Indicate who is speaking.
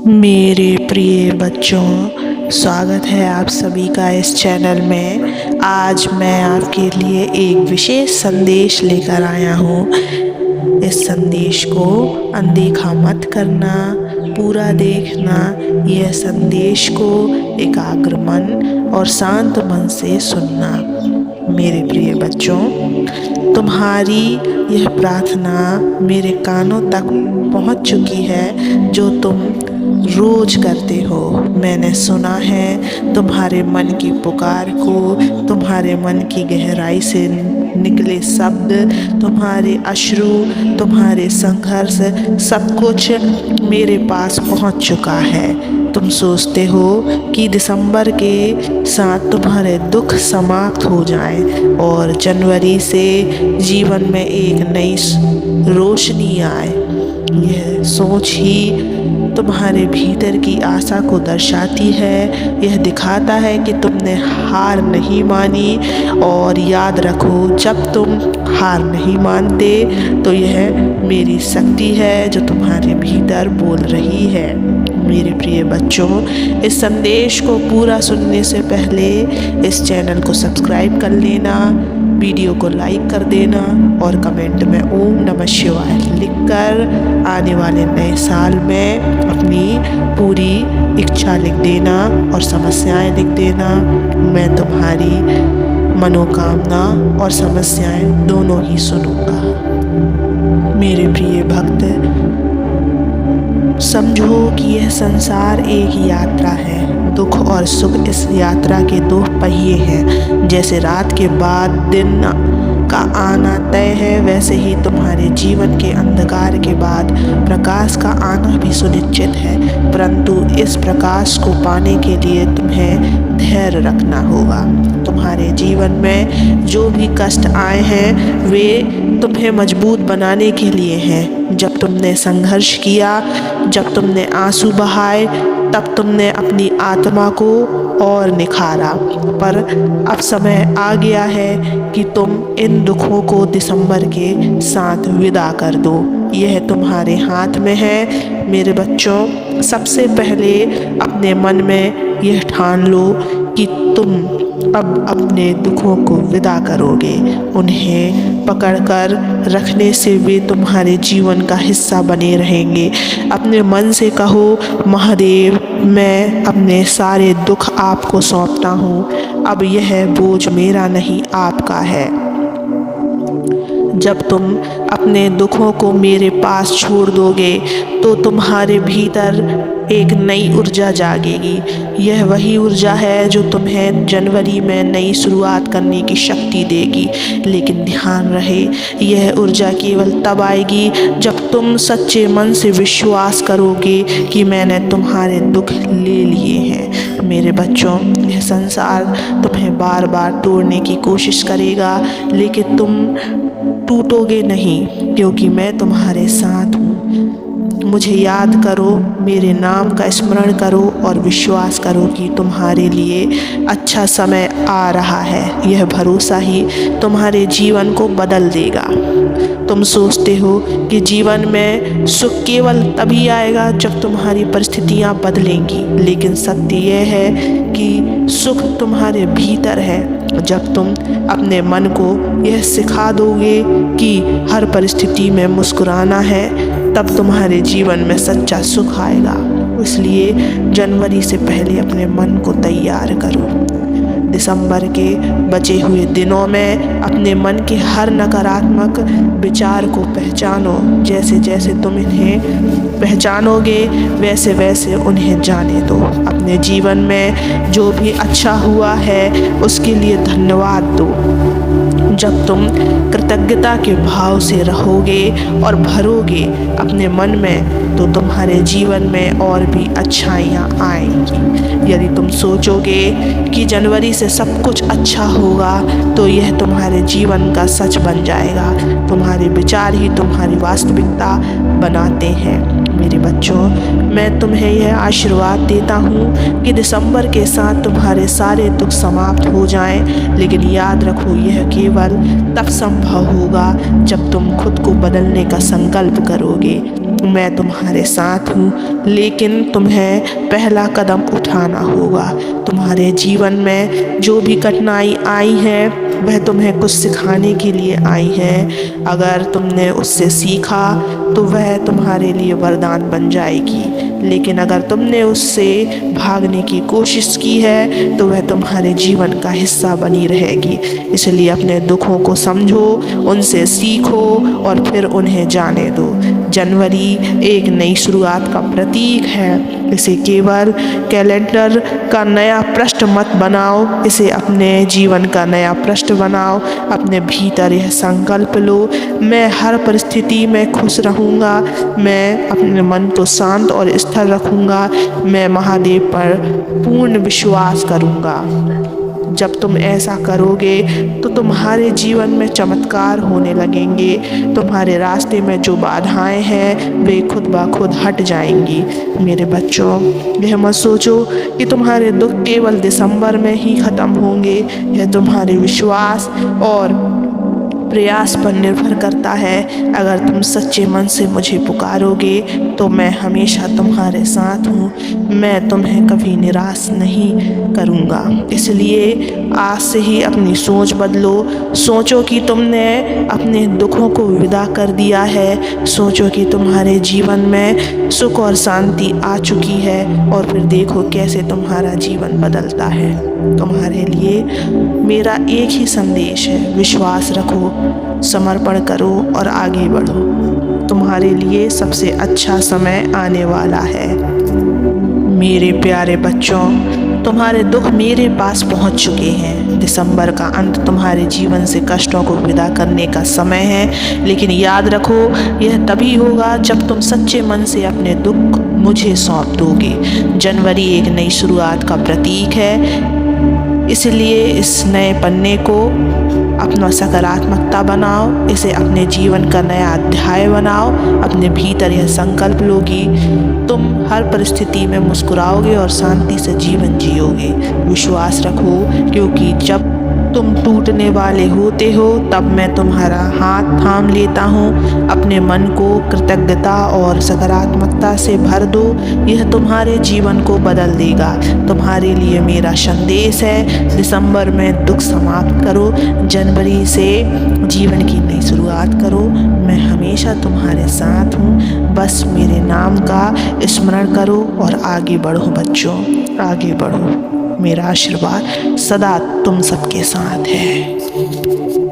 Speaker 1: मेरे प्रिय बच्चों, स्वागत है आप सभी का इस चैनल में। आज मैं आपके लिए एक विशेष संदेश लेकर आया हूँ। इस संदेश को अनदेखा मत करना, पूरा देखना। यह संदेश को एकाग्र मन और शांत मन से सुनना। मेरे प्रिय बच्चों, तुम्हारी यह प्रार्थना मेरे कानों तक पहुँच चुकी है जो तुम रोज करते हो। मैंने सुना है तुम्हारे मन की पुकार को, तुम्हारे मन की गहराई से निकले शब्द, तुम्हारे अश्रु, तुम्हारे संघर्ष, सब कुछ मेरे पास पहुंच चुका है। तुम सोचते हो कि दिसंबर के साथ तुम्हारे दुख समाप्त हो जाए और जनवरी से जीवन में एक नई रोशनी आए। यह सोच ही तुम्हारे भीतर की आशा को दर्शाती है। यह दिखाता है कि तुमने हार नहीं मानी। और याद रखो, जब तुम हार नहीं मानते तो यह मेरी शक्ति है जो तुम्हारे भीतर बोल रही है। मेरे प्रिय बच्चों, इस संदेश को पूरा सुनने से पहले इस चैनल को सब्सक्राइब कर लेना, वीडियो को लाइक कर देना और कमेंट में ओम नमः शिवाय लिखकर आने वाले नए साल में अपनी पूरी इच्छा लिख देना और समस्याएं लिख देना। मैं तुम्हारी मनोकामना और समस्याएं दोनों ही सुनूंगा। मेरे प्रिय भक्त, समझो कि यह संसार एक यात्रा है। दुख और सुख इस यात्रा के दो पहिए हैं। जैसे रात के बाद दिन का आना तय है, वैसे ही तुम्हारे जीवन के अंधकार के बाद प्रकाश का आना भी सुनिश्चित है। परंतु इस प्रकाश को पाने के लिए तुम्हें धैर्य रखना होगा। तुम्हारे जीवन में जो भी कष्ट आए हैं वे तुम्हें मजबूत बनाने के लिए हैं। जब तुमने संघर्ष किया, जब तुमने आंसू बहाए, तब तुमने अपनी आत्मा को और निखारा। पर अब समय आ गया है कि तुम इन दुखों को दिसंबर के साथ विदा कर दो। यह तुम्हारे हाथ में है। मेरे बच्चों, सबसे पहले अपने मन में यह ठान लो कि तुम अब अपने दुखों को विदा करोगे। उन्हें पकड़कर रखने से वे तुम्हारे जीवन का हिस्सा बने रहेंगे। अपने मन से कहो, महादेव, मैं अपने सारे दुख आपको सौंपता हूँ। अब यह बोझ मेरा नहीं, आपका है। जब तुम अपने दुखों को मेरे पास छोड़ दोगे तो तुम्हारे भीतर एक नई ऊर्जा जागेगी। यह वही ऊर्जा है जो तुम्हें जनवरी में नई शुरुआत करने की शक्ति देगी। लेकिन ध्यान रहे, यह ऊर्जा केवल तब आएगी जब तुम सच्चे मन से विश्वास करोगे कि मैंने तुम्हारे दुख ले लिए हैं। मेरे बच्चों, यह संसार तुम्हें बार बार तोड़ने की कोशिश करेगा, लेकिन तुम टूटोगे नहीं, क्योंकि मैं तुम्हारे साथ हूँ। मुझे याद करो, मेरे नाम का स्मरण करो और विश्वास करो कि तुम्हारे लिए अच्छा समय आ रहा है। यह भरोसा ही तुम्हारे जीवन को बदल देगा। तुम सोचते हो कि जीवन में सुख केवल तभी आएगा जब तुम्हारी परिस्थितियां बदलेंगी, लेकिन सत्य यह है कि सुख तुम्हारे भीतर है। जब तुम अपने मन को यह सिखा दोगे कि हर परिस्थिति में मुस्कुराना है, तब तुम्हारे जीवन में सच्चा सुख आएगा। इसलिए जनवरी से पहले अपने मन को तैयार करो। दिसंबर के बचे हुए दिनों में अपने मन के हर नकारात्मक विचार को पहचानो। जैसे जैसे तुम इन्हें पहचानोगे, वैसे वैसे उन्हें जाने दो। अपने जीवन में जो भी अच्छा हुआ है उसके लिए धन्यवाद दो। जब तुम कृतज्ञता के भाव से रहोगे और भरोगे अपने मन में, तो तुम्हारे जीवन में और भी अच्छाइयाँ आएंगी। यदि तुम सोचोगे कि जनवरी से सब कुछ अच्छा होगा, तो यह तुम्हारे जीवन का सच बन जाएगा। तुम्हारे विचार ही तुम्हारी वास्तविकता बनाते हैं। मेरे बच्चों, मैं तुम्हें यह आशीर्वाद देता हूँ कि दिसंबर के साथ तुम्हारे सारे दुख समाप्त हो जाएं। लेकिन याद रखो, यह केवल तब संभव होगा जब तुम खुद को बदलने का संकल्प करोगे। मैं तुम्हारे साथ हूँ, लेकिन तुम्हें पहला कदम उठाना होगा। तुम्हारे जीवन में जो भी कठिनाई आई है वह तुम्हें कुछ सिखाने के लिए आई है। अगर तुमने उससे सीखा तो वह तुम्हारे लिए वरदान बन जाएगी, लेकिन अगर तुमने उससे भागने की कोशिश की है तो वह तुम्हारे जीवन का हिस्सा बनी रहेगी। इसलिए अपने दुखों को समझो, उनसे सीखो और फिर उन्हें जाने दो। जनवरी एक नई शुरुआत का प्रतीक है। इसे केवल कैलेंडर का नया पृष्ठ मत बनाओ, इसे अपने जीवन का नया पृष्ठ बनाओ। अपने भीतर यह संकल्प लो, मैं हर परिस्थिति में खुश रहूँगा, मैं अपने मन को शांत और स्थिर रखूँगा, मैं महादेव पर पूर्ण विश्वास करूँगा। जब तुम ऐसा करोगे तो तुम्हारे जीवन में चमत्कार होने लगेंगे। तुम्हारे रास्ते में जो बाधाएं हैं वे खुद ब खुद हट जाएंगी। मेरे बच्चों, यह मत सोचो कि तुम्हारे दुख केवल दिसंबर में ही ख़त्म होंगे। यह तुम्हारे विश्वास और प्रयास पर निर्भर करता है। अगर तुम सच्चे मन से मुझे पुकारोगे तो मैं हमेशा तुम्हारे साथ हूँ, मैं तुम्हें कभी निराश नहीं करूँगा। इसलिए आज से ही अपनी सोच बदलो। सोचो कि तुमने अपने दुखों को विदा कर दिया है, सोचो कि तुम्हारे जीवन में सुख और शांति आ चुकी है और फिर देखो कैसे तुम्हारा जीवन बदलता है। तुम्हारे लिए मेरा एक ही संदेश है, विश्वास रखो, समर्पण करो और आगे बढ़ो। तुम्हारे लिए सबसे अच्छा समय आने वाला है। मेरे प्यारे बच्चों, तुम्हारे दुख मेरे पास पहुंच चुके हैं। दिसंबर का अंत तुम्हारे जीवन से कष्टों को विदा करने का समय है, लेकिन याद रखो यह तभी होगा जब तुम सच्चे मन से अपने दुख मुझे सौंप दोगे। जनवरी एक नई शुरुआत का प्रतीक है, इसलिए इस नए पन्ने को अपना सकारात्मकता बनाओ, इसे अपने जीवन का नया अध्याय बनाओ। अपने भीतर यह संकल्प लो कि तुम हर परिस्थिति में मुस्कुराओगे और शांति से जीवन जियोगे। विश्वास रखो, क्योंकि जब तुम टूटने वाले होते हो तब मैं तुम्हारा हाथ थाम लेता हूँ। अपने मन को कृतज्ञता और सकारात्मकता से भर दो, यह तुम्हारे जीवन को बदल देगा। तुम्हारे लिए मेरा संदेश है, दिसंबर में दुख समाप्त करो, जनवरी से जीवन की नई शुरुआत करो। मैं हमेशा तुम्हारे साथ हूँ, बस मेरे नाम का स्मरण करो और आगे बढ़ो बच्चों, आगे बढ़ो। मेरा आशीर्वाद सदा तुम सबके साथ है।